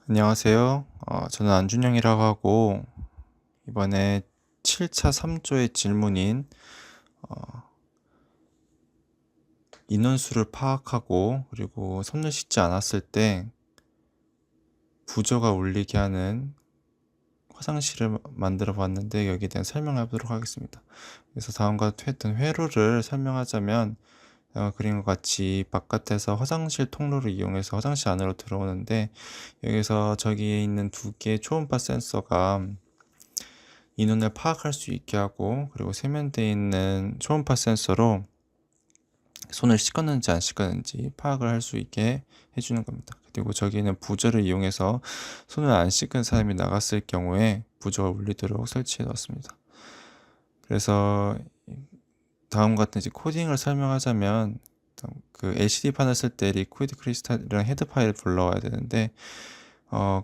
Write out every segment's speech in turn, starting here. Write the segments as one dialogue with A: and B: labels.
A: 안녕하세요. 저는 안준영이라고 하고 이번에 7차 3조의 질문인 인원수를 파악하고 그리고 선을 싣지 않았을 때 부저가 울리게 하는 화장실을 만들어 봤는데 여기에 대한 설명을 해보도록 하겠습니다. 그래서 다음과 했던 회로를 설명하자면 그림과 같이 바깥에서 화장실 통로를 이용해서 화장실 안으로 들어오는데 여기서 저기에 있는 두 개의 초음파 센서가 인원을 파악할 수 있게 하고 그리고 세면대에 있는 초음파 센서로 손을 씻었는지 안 씻었는지 파악을 할 수 있게 해주는 겁니다. 그리고 저기는 부저를 이용해서 손을 안 씻은 사람이 나갔을 경우에 부저가 울리도록 설치해 놨습니다. 그래서 다음과 같은 이제 코딩을 설명하자면 그 LCD판을 쓸 때 리퀴드 크리스탈이랑 헤드 파일을 불러와야 되는데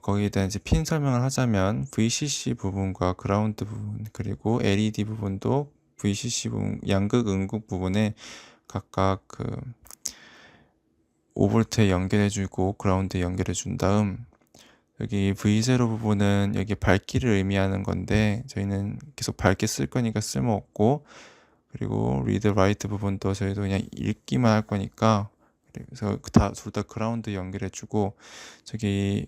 A: 거기에 대한 이제 핀 설명을 하자면 VCC 부분과 그라운드 부분 그리고 LED 부분도 VCC 부분 양극 음극 부분에 각각 그 5V에 연결해주고 그라운드에 연결해준 다음 여기 V0 부분은 여기 밝기를 의미하는 건데 저희는 계속 밝게 쓸 거니까 쓸모없고 그리고 리드 라이트 부분도 저희도 그냥 읽기만 할 거니까 그래서 둘 다 그라운드 연결해주고 저기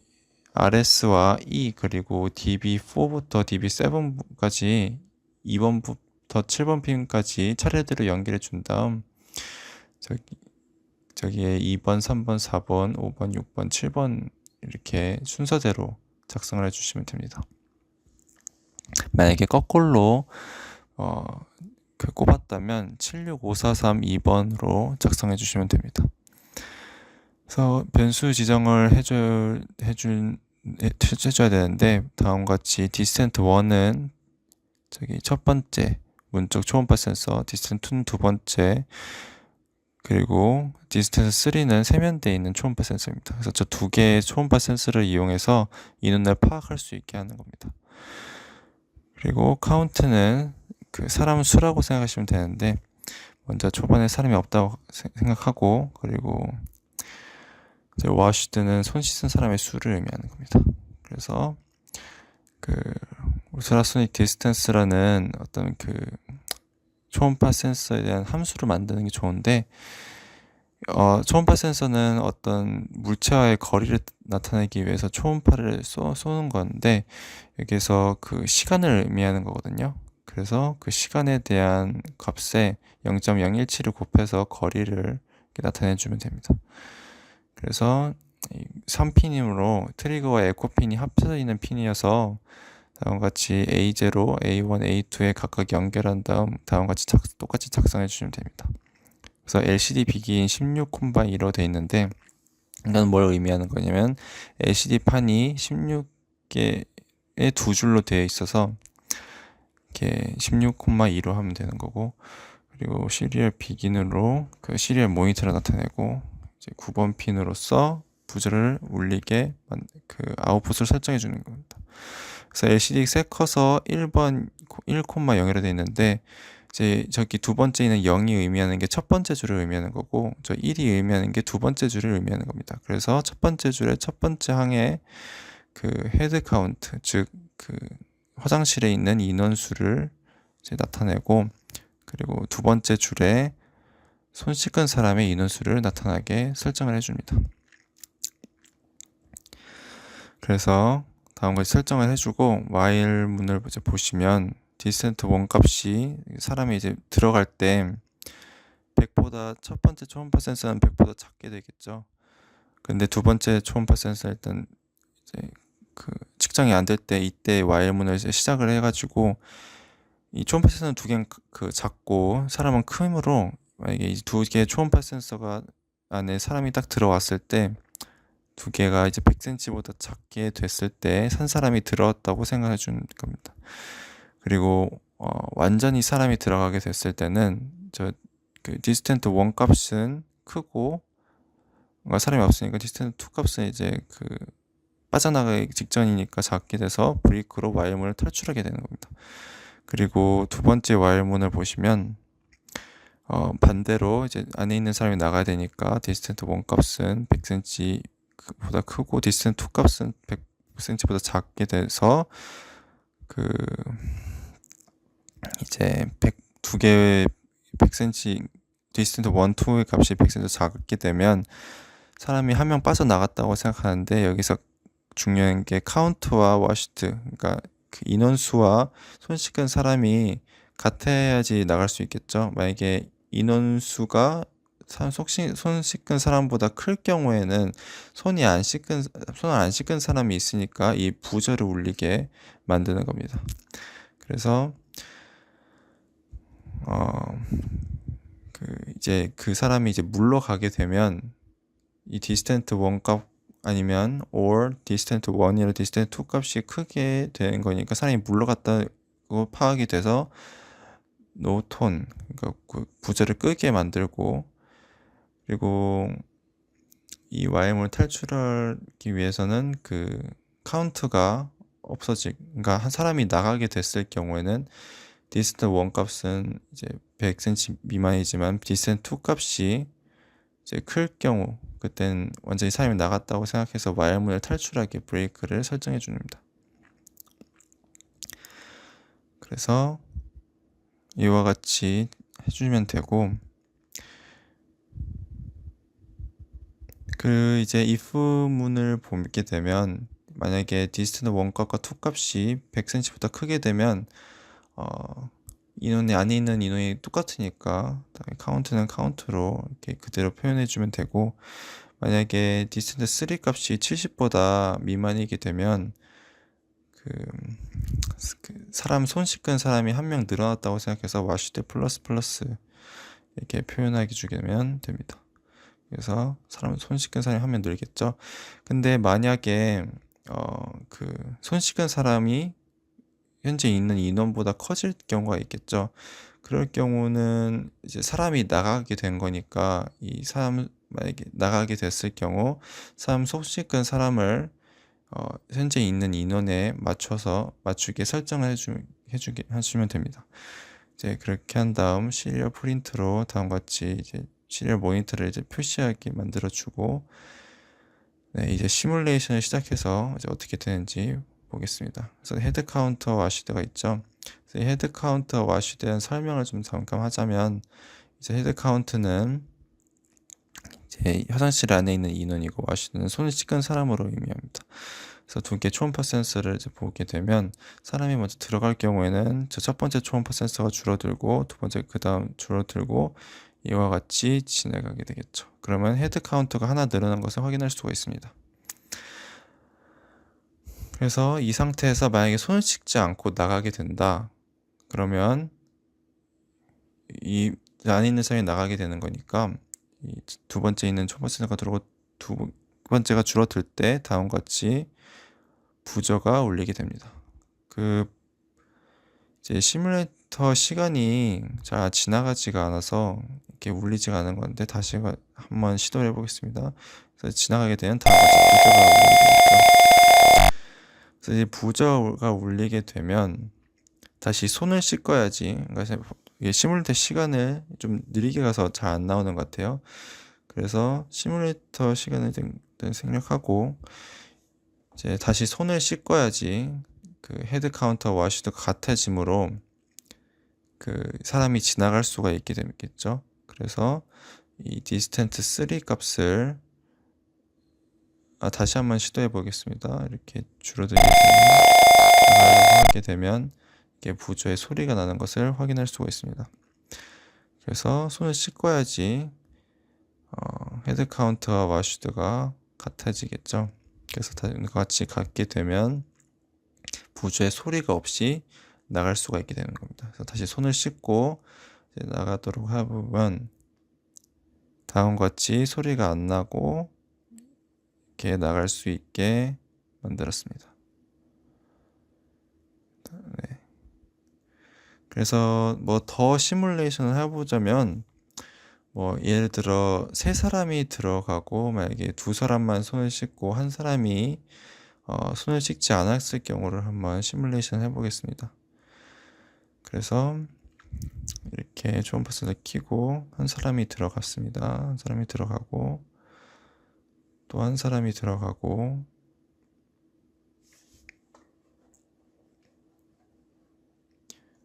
A: RS와 E 그리고 DB4부터 DB7까지 2번부터 7번 핀까지 차례대로 연결해 준 다음 저기에 2번, 3번, 4번, 5번, 6번, 7번 이렇게 순서대로 작성을 해주시면 됩니다. 만약에 거꾸로 꼽았다면 765432번으로 작성해 주시면 됩니다. 그래서 변수 지정을 해줘야 되는데 다음과 같이 디스텐트 1은 저기 첫 번째 문쪽 초음파 센서, 디스텐트 2는 두 번째, 그리고 디스텐트 3는 세면대에 있는 초음파 센서입니다. 그래서 저 두 개의 초음파 센서를 이용해서 인원을 파악할 수 있게 하는 겁니다. 그리고 카운트는 그 사람 수라고 생각하시면 되는데 먼저 초반에 사람이 없다고 생각하고 그리고 와시드는 손 씻은 사람의 수를 의미하는 겁니다. 그래서 그 울트라소닉 디스턴스라는 어떤 그 초음파 센서에 대한 함수를 만드는 게 좋은데 초음파 센서는 어떤 물체와의 거리를 나타내기 위해서 초음파를 쏘는 건데 여기서 그 시간을 의미하는 거거든요. 그래서 그 시간에 대한 값에 0.017을 곱해서 거리를 나타내 주면 됩니다. 그래서 3핀이므로 트리거와 에코핀이 합쳐져 있는 핀이어서 다음과 같이 A0, A1, A2에 각각 연결한 다음 같이 똑같이 작성해 주시면 됩니다. 그래서 LCD 비기인 16콤바2로 되어 있는데 이건 뭘 의미하는 거냐면 LCD 판이 16개의 두 줄로 되어 있어서 이렇게 16콤마2로 하면 되는 거고 그리고 시리얼 비긴으로 그 시리얼 모니터를 나타내고 이제 9번 핀으로서 부저를 울리게 그 아웃풋을 설정해 주는 겁니다. 그래서 LCD 새 커서 1번 1,0로 되어 있는데 이제 저기 두 번째는 0이 의미하는 게 첫 번째 줄을 의미하는 거고 저 1이 의미하는 게 두 번째 줄을 의미하는 겁니다. 그래서 첫 번째 줄의 첫 번째 항에 그 헤드 카운트 즉 그 화장실에 있는 인원수를 이제 나타내고 그리고 두 번째 줄에 손 씻은 사람의 인원수를 나타나게 설정을 해줍니다. 그래서 다음까지 설정을 해주고 while 문을 이제 보시면 디스턴트 1 값이 사람이 이제 들어갈 때 100보다 첫 번째 초음파 센서는 100보다 작게 되겠죠. 근데 두 번째 초음파 센서 일단 이제 그 측정이 안 될 때 이때 while 문을 이제 시작을 해가지고 이 초음파 센서는 두 개는 그 작고 사람은 크므로 만약에 이 두 개의 초음파 센서가 안에 사람이 딱 들어왔을 때 두 개가 이제 100cm보다 작게 됐을 때 산 사람이 들어왔다고 생각해 주는 겁니다. 그리고 완전히 사람이 들어가게 됐을 때는 그 디스턴트 1 값은 크고 사람이 없으니까 디스턴트 2 값은 이제 그 빠져나가기 직전이니까 작게 돼서 브레이크로 와일문을 탈출하게 되는 겁니다. 그리고 두 번째 와일문을 보시면 반대로 이제 안에 있는 사람이 나가야 되니까 디스턴트 1 값은 100cm 보다 크고 디스턴트 2 값은 100cm보다 작게 돼서 그 이제 두 개의 100cm 디스턴트 1, 2의 값이 100cm 작게 되면 사람이 한 명 빠져나갔다고 생각하는데, 여기서 중요한 게 카운트와 워시드, 그러니까 그 인원수와 손 씻은 사람이 같아야지 나갈 수 있겠죠. 만약에 인원수가 손 씻은 사람보다 클 경우에는 손을 안 씻은 사람이 있으니까 이 부저를 울리게 만드는 겁니다. 그래서 이제 그 사람이 이제 물러가게 되면 이 디스턴트 1 값 아니면 or 디스턴트 1이나 디스턴트 2 값이 크게 되는 거니까 사람이 물러갔다고 파악이 돼서 노톤, 그러니까 그 부저를 끄게 만들고, 그리고 이 YM을 탈출하기 위해서는 그 카운트가 그러니까 한 사람이 나가게 됐을 경우에는 디스턴트 1 값은 이제 100cm 미만이지만 디스턴트 2 값이 이제 클 경우, 그땐 완전히 사람이 나갔다고 생각해서 와이어문을 탈출하게 브레이크를 설정해 줍니다. 그래서 이와 같이 해주면 되고, 이제 if 문을 보게 되면 만약에 디스턴트 1 값과 2 값이 100cm보다 크게 되면 인원이 안에 있는 인원이 똑같으니까 카운트는 카운트로 이렇게 그대로 표현해 주면 되고, 만약에 디스턴트 3 값이 70보다 미만이게 되면 손 씻은 사람이 한 명 늘어났다고 생각해서 와시드 플러스 이렇게 표현하게 주게 되면 됩니다. 그래서 손 씻은 사람이 한 명 늘겠죠. 근데 만약에 손 씻은 사람이 현재 있는 인원보다 커질 경우가 있겠죠. 그럴 경우는 이제 사람이 나가게 된 거니까 이 사람 만약에 나가게 됐을 경우 손 씻은 사람을 현재 있는 인원에 맞추게 설정을 해주게 하시면 됩니다. 이제 그렇게 한 다음 시리얼 프린트로 다음과 같이 이제 시리얼 모니터를 이제 표시하게 만들어주고, 네, 이제 시뮬레이션을 시작해서 이제 어떻게 되는지 보겠습니다. 그래서 헤드 카운터 와시드가 있죠. 그래서 헤드 카운터 와시드에 대한 설명을 좀 잠깐 하자면, 이제 헤드 카운트는 이제 화장실 안에 있는 인원이고, 와시드는 손을 씻은 사람으로 의미합니다. 그래서 두 개 초음파 센서를 이제 보게 되면 사람이 먼저 들어갈 경우에는 첫 번째 초음파 센서가 줄어들고 두 번째 그 다음 줄어들고 이와 같이 진행하게 되겠죠. 그러면 헤드 카운트가 하나 늘어난 것을 확인할 수가 있습니다. 그래서 이 상태에서 만약에 손을 씻지 않고 나가게 된다. 그러면 이 안에 있는 사람이 나가게 되는 거니까 이 두 번째 있는 초음파 센서가 들어오고 두 번째가 줄어들 때 다음과 같이 부저가 울리게 됩니다. 이제 시뮬레이터 시간이 잘 지나가지가 않아서 이렇게 울리지가 않은 건데, 다시 한번 시도를 해보겠습니다. 그래서 지나가게 되면 다음과 같이 부저가 울리게 되겠죠. 그래서 이 부저가 울리게 되면 다시 손을 씻어야지. 그러니까 시뮬레이터 시간을 좀 느리게 가서 잘 안 나오는 것 같아요. 그래서 시뮬레이터 시간을 생략하고 이제 다시 손을 씻어야지 그 헤드 카운터 와시드가 같아지므로 사람이 지나갈 수가 있게 되겠죠. 그래서 이 디스턴트 3 값을 다시 한번 시도해 보겠습니다. 이렇게 줄어들게 되면 이게 부저의 소리가 나는 것을 확인할 수가 있습니다. 그래서 손을 씻어야지 헤드 카운트와 와시드가 같아지겠죠. 그래서 같이 같게 되면 부저의 소리가 없이 나갈 수가 있게 되는 겁니다. 그래서 다시 손을 씻고 이제 나가도록 해보면 다음과 같이 소리가 안 나고 이렇게 나갈 수 있게 만들었습니다. 네. 그래서 뭐 더 시뮬레이션을 해보자면, 예를 들어 세 사람이 들어가고 만약에 두 사람만 손을 씻고 한 사람이 손을 씻지 않았을 경우를 한번 시뮬레이션 해보겠습니다. 그래서 이렇게 초음파 센서 켜고 한 사람이 들어갔습니다. 한 사람이 들어가고 또 한 사람이 들어가고,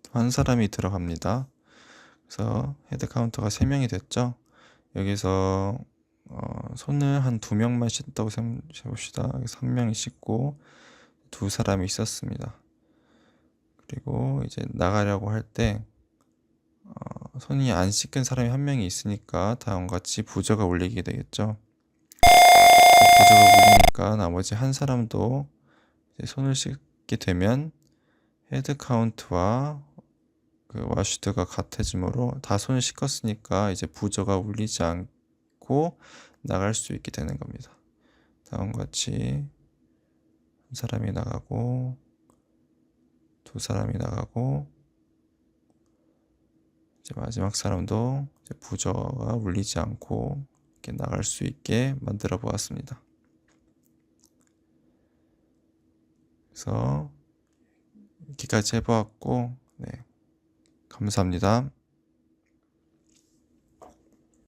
A: 또 한 사람이 들어갑니다. 그래서 헤드 카운터가 3명이 됐죠. 여기서 손을 한 2명만 씻다고 해봅시다. 여기서 1명이 씻고 2사람이 있었습니다. 그리고 이제 나가려고 할 때 손이 안 씻은 사람이 1명이 있으니까 다음과 같이 부저가 울리게 되겠죠. 부저가 울리니까 나머지 한 사람도 이제 손을 씻게 되면 헤드 카운트와 그 와슈드가 같아지므로 다 손을 씻었으니까 이제 부저가 울리지 않고 나갈 수 있게 되는 겁니다. 다음과 같이 한 사람이 나가고 2사람이 나가고 이제 마지막 사람도 이제 부저가 울리지 않고 이렇게 나갈 수 있게 만들어 보았습니다. 그래서 이렇게까지 해보았고, 네, 감사합니다.